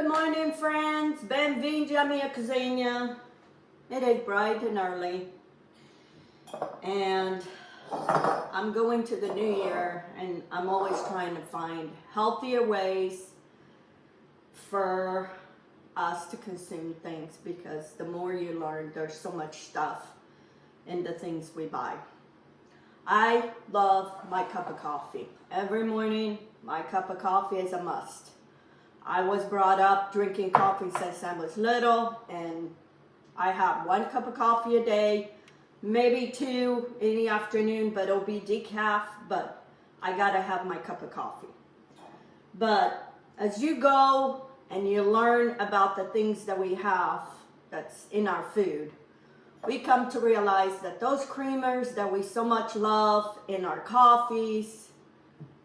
Good morning, friends. Bem-vindos à minha cozinha. It is bright and early, and I'm going to the new year, and I'm always trying to find healthier ways for us to consume things, because the more you learn, there's so much stuff in the things we buy. I love my cup of coffee. Every morning, my cup of coffee is a must. I was brought up drinking coffee since I was little, and I have 1 cup of coffee a day, maybe 2 in the afternoon, but it'll be decaf, but I gotta have my cup of coffee. But as you go and you learn about the things that we have that's in our food, we come to realize that those creamers that we so much love in our coffees,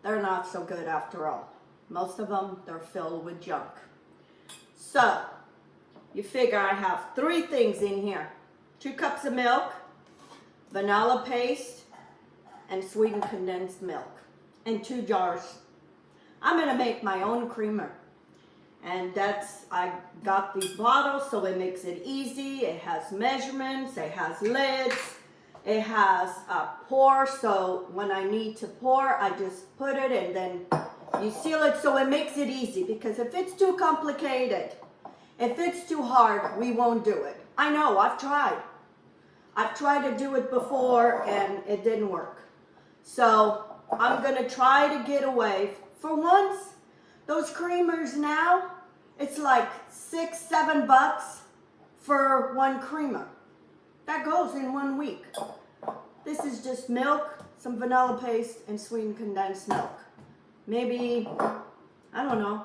they're not so good after all. Most of them, they're filled with junk. So, you figure I have 3 things in here. 2 cups of milk, vanilla paste, and sweetened condensed milk, and 2 jars. I'm gonna make my own creamer. And I got these bottles, so it makes it easy. It has measurements, it has lids, it has a pour, so when I need to pour, I just put it and then you seal it, so it makes it easy, because if it's too complicated, if it's too hard, we won't do it. I know, I've tried. I've tried to do it before and it didn't work. So I'm gonna try to get away. For once, those creamers now, it's like $6-7 for 1 creamer. That goes in 1 week. This is just milk, some vanilla paste, and sweetened condensed milk. Maybe, I don't know,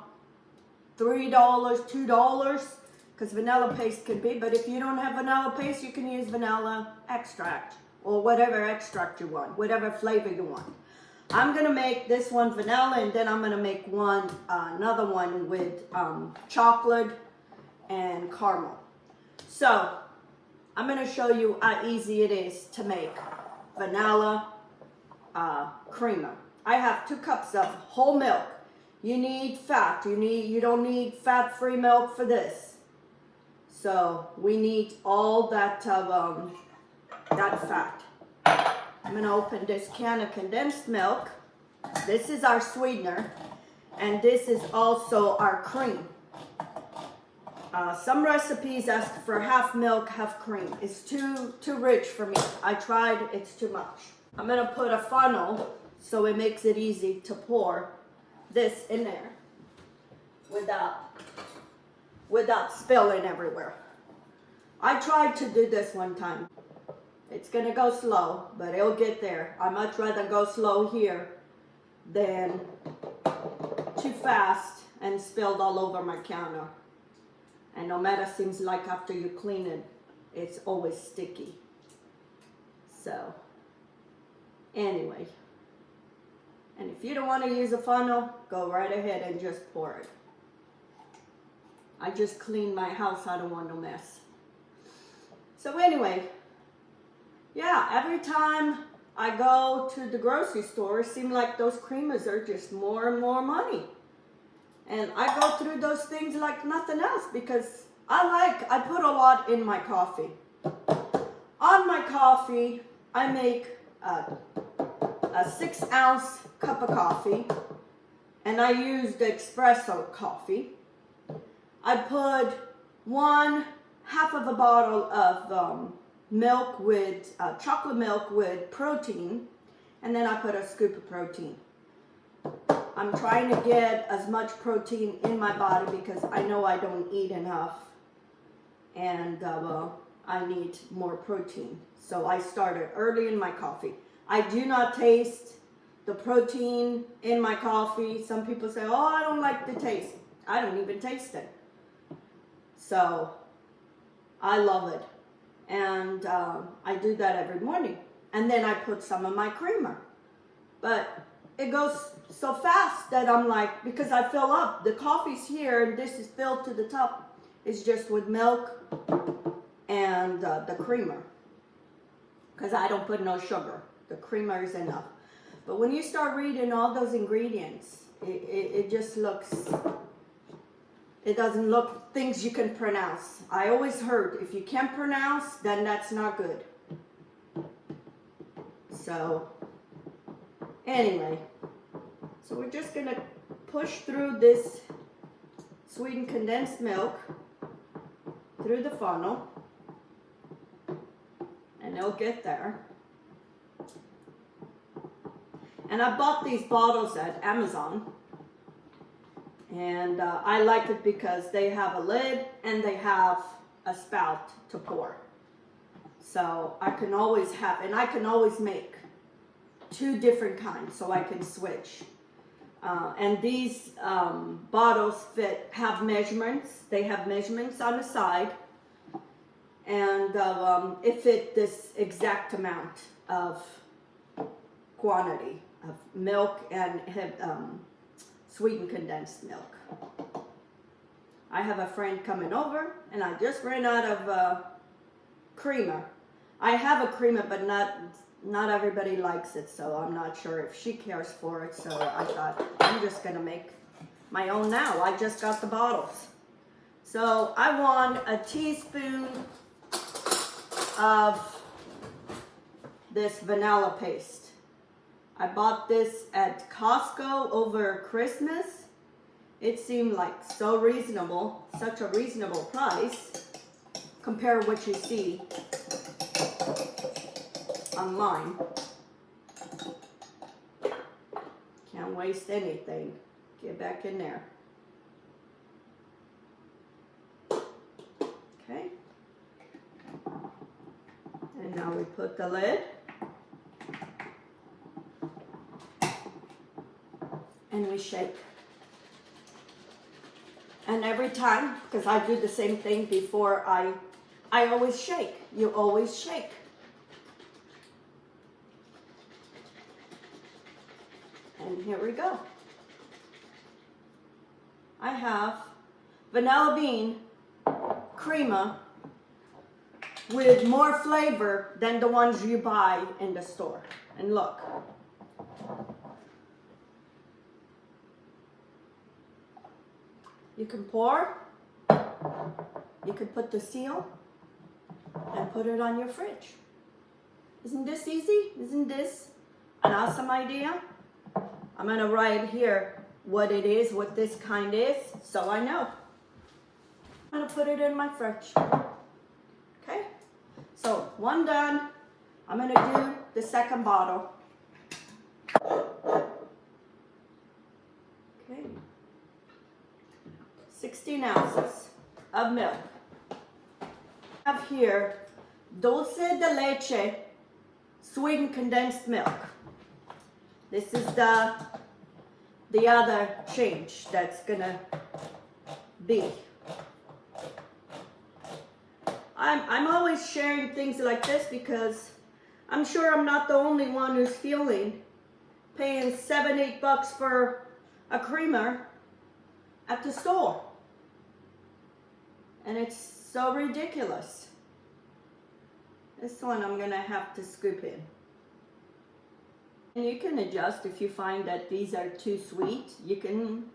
$3, $2, because vanilla paste can be, but if you don't have vanilla paste, you can use vanilla extract, or whatever extract you want, whatever flavor you want. I'm gonna make this one vanilla, and then I'm gonna make another one with chocolate and caramel. So, I'm gonna show you how easy it is to make vanilla creamer. I have 2 cups of whole milk. You need fat. You don't need fat-free milk for this. So we need all that fat. I'm gonna open this can of condensed milk. This is our sweetener, and this is also our cream. Some recipes ask for half milk, half cream. It's too rich for me. I tried, it's too much. I'm gonna put a funnel so it makes it easy to pour this in there without spilling everywhere. I tried to do this one time. It's gonna go slow, but it'll get there. I much rather go slow here than too fast and spilled all over my counter. And no matter, seems like after you clean it, it's always sticky. So, anyway. And if you don't want to use a funnel, go right ahead and just pour it. I just cleaned my house, I don't want no mess. So anyway, yeah, every time I go to the grocery store, it seems like those creamers are just more and more money. And I go through those things like nothing else, because I put a lot in my coffee. On my coffee, I make a 6-ounce cup of coffee, and I use the espresso coffee. I put half of a bottle of milk with chocolate milk with protein, and then I put a scoop of protein. I'm trying to get as much protein in my body because I know I don't eat enough, and I need more protein. So I started early in my coffee. I do not taste the protein in my coffee. Some people say, oh, I don't like the taste. I don't even taste it. So I love it. And I do that every morning. And then I put some of my creamer. But it goes so fast that I'm like, because I fill up. The coffee's here and this is filled to the top. It's just with milk and the creamer. Because I don't put no sugar. The creamer is enough. But when you start reading all those ingredients, it just looks It doesn't look things you can pronounce. I always heard if you can't pronounce, then that's not good. So anyway, so we're just gonna push through this sweetened condensed milk through the funnel, and it'll get there. And I bought these bottles at Amazon, and I like it because they have a lid and they have a spout to pour. So I can always have, and I can always make 2 different kinds, so I can switch. And these bottles have measurements. They have measurements on the side, and it fit this exact amount of quantity of milk and sweetened condensed milk. I have a friend coming over, and I just ran out of creamer. I have a creamer, but not everybody likes it, so I'm not sure if she cares for it. So I thought I'm just gonna make my own now. I just got the bottles. So I want a teaspoon of this vanilla paste. I bought this at Costco over Christmas. It seemed like so reasonable, such a reasonable price compared to what you see online. Can't waste anything. Get back in there. Okay. And now we put the lid. And we shake. And every time, because I do the same thing before I always shake. You always shake. And here we go. I have vanilla bean crema with more flavor than the ones you buy in the store. And look. You can pour, you can put the seal, and put it on your fridge. Isn't this easy? Isn't this an awesome idea? I'm gonna write here what it is, what this kind is, so I know. I'm gonna put it in my fridge. Okay? So, one done. I'm gonna do the second bottle. Okay. 16 ounces of milk. I have here Dulce de leche sweetened condensed milk. This is the other change that's gonna be. I'm always sharing things like this because I'm sure I'm not the only one who's paying $7-8 for a creamer at the store. And it's so ridiculous. This one I'm gonna have to scoop in. And you can adjust if you find that these are too sweet. You can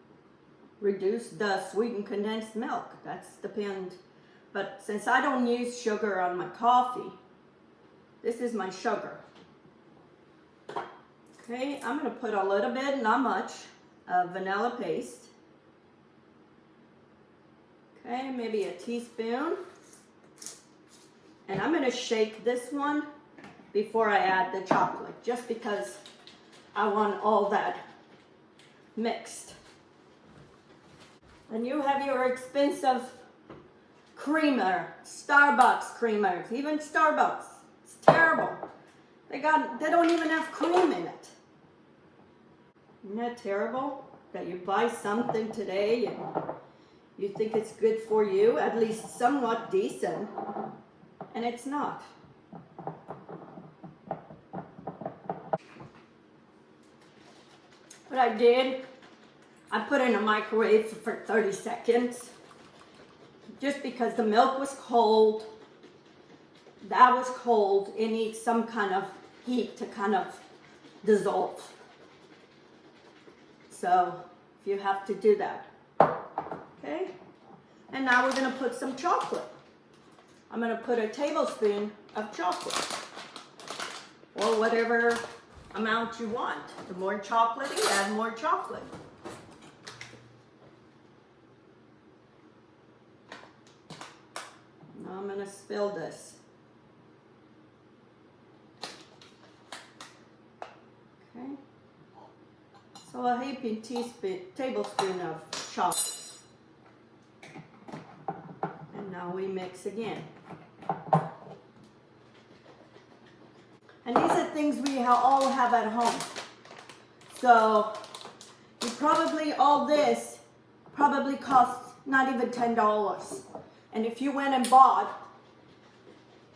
reduce the sweetened condensed milk. That's depend. But since I don't use sugar on my coffee, this is my sugar. Okay, I'm gonna put a little bit, not much, of vanilla paste. Okay, maybe a teaspoon. And I'm gonna shake this one before I add the chocolate, just because I want all that mixed. And you have your expensive creamer, Starbucks creamers, even Starbucks. It's terrible. They don't even have cream in it. Isn't that terrible? That you buy something today and you think it's good for you, at least somewhat decent, and it's not. What I did, I put it in a microwave for 30 seconds, just because the milk was cold. That was cold. It needs some kind of heat to kind of dissolve. So, if you have to do that. Okay, And now we're gonna put some chocolate. I'm gonna put a tablespoon of chocolate, or whatever amount you want. The more chocolate you add, more chocolate. Now I'm gonna spill this. Okay. So a heaping tablespoon of chocolate. And now we mix again. And these are things we all have at home. So you probably, all this probably costs not even $10. And if you went and bought,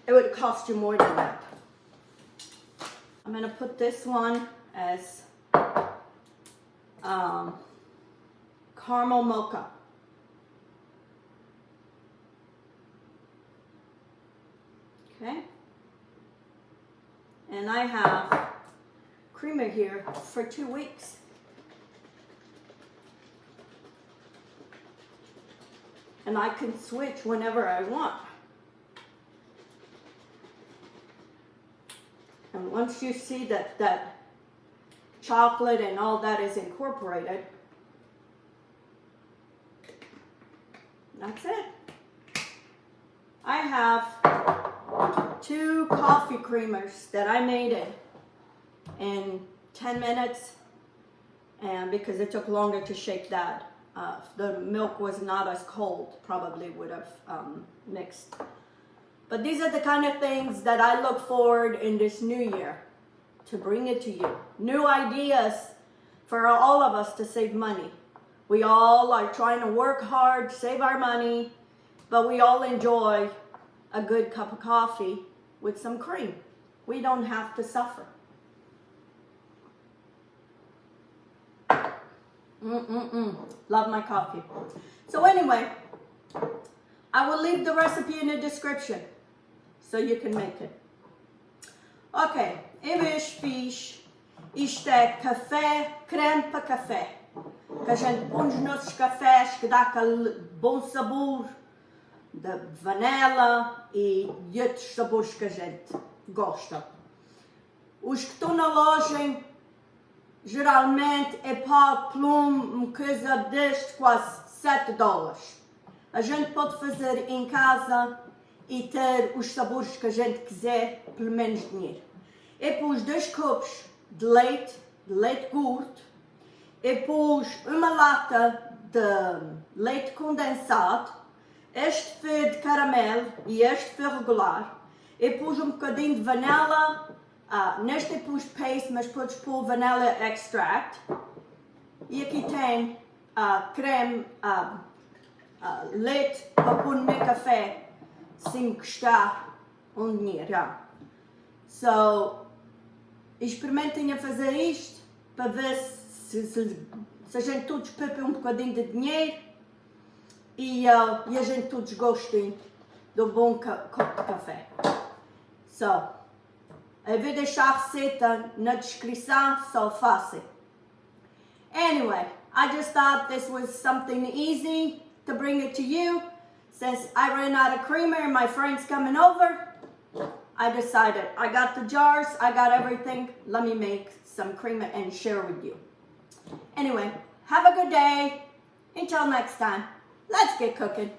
it would cost you more than that. I'm gonna put this one as caramel mocha. Okay. And I have CREME here for 2 weeks. And I can switch whenever I want. And once you see that chocolate and all that is incorporated, that's it. I have 2 coffee creamers that I made it in 10 minutes, and because it took longer to shake that, the milk was not as cold, probably would have mixed. But these are the kind of things that I look forward in this new year to bring it to you. New ideas for all of us to save money. We all are trying to work hard, save our money, but we all enjoy a good cup of coffee with some cream. We don't have to suffer. Love my coffee. So anyway, I will leave the recipe in the description so you can make it. Ok, eu hoje fiz, isto é café, creme para café, que a gente põe nos nossos cafés, que dá aquele bom sabor de vanela e de outros sabores que a gente gosta. Os que estão na loja, geralmente é pago por uma coisa deste quase $7. A gente pode fazer em casa e ter os sabores que a gente quiser pelo menos dinheiro. Eu pus 2 copos de leite gordo. Eu pus uma lata de leite condensado. Este foi de caramelo e este foi regular. Eu pus um bocadinho de vanela. Neste eu pus paste, mas podes pôr vanilla extract. E aqui tem creme, leite para pôr no meu café sem custar dinheiro. So, experimentem a fazer isto para ver se a gente todos poupa um bocadinho de dinheiro e a gente todos gostem do bom copo de café. So, eu vou deixar a receita na descrição, só façam. Anyway, I just thought this was something easy to bring it to you. Since I ran out of creamer and my friend's coming over, I decided I got the jars, I got everything. Let me make some creamer and share with you. Anyway, have a good day. Until next time, let's get cooking.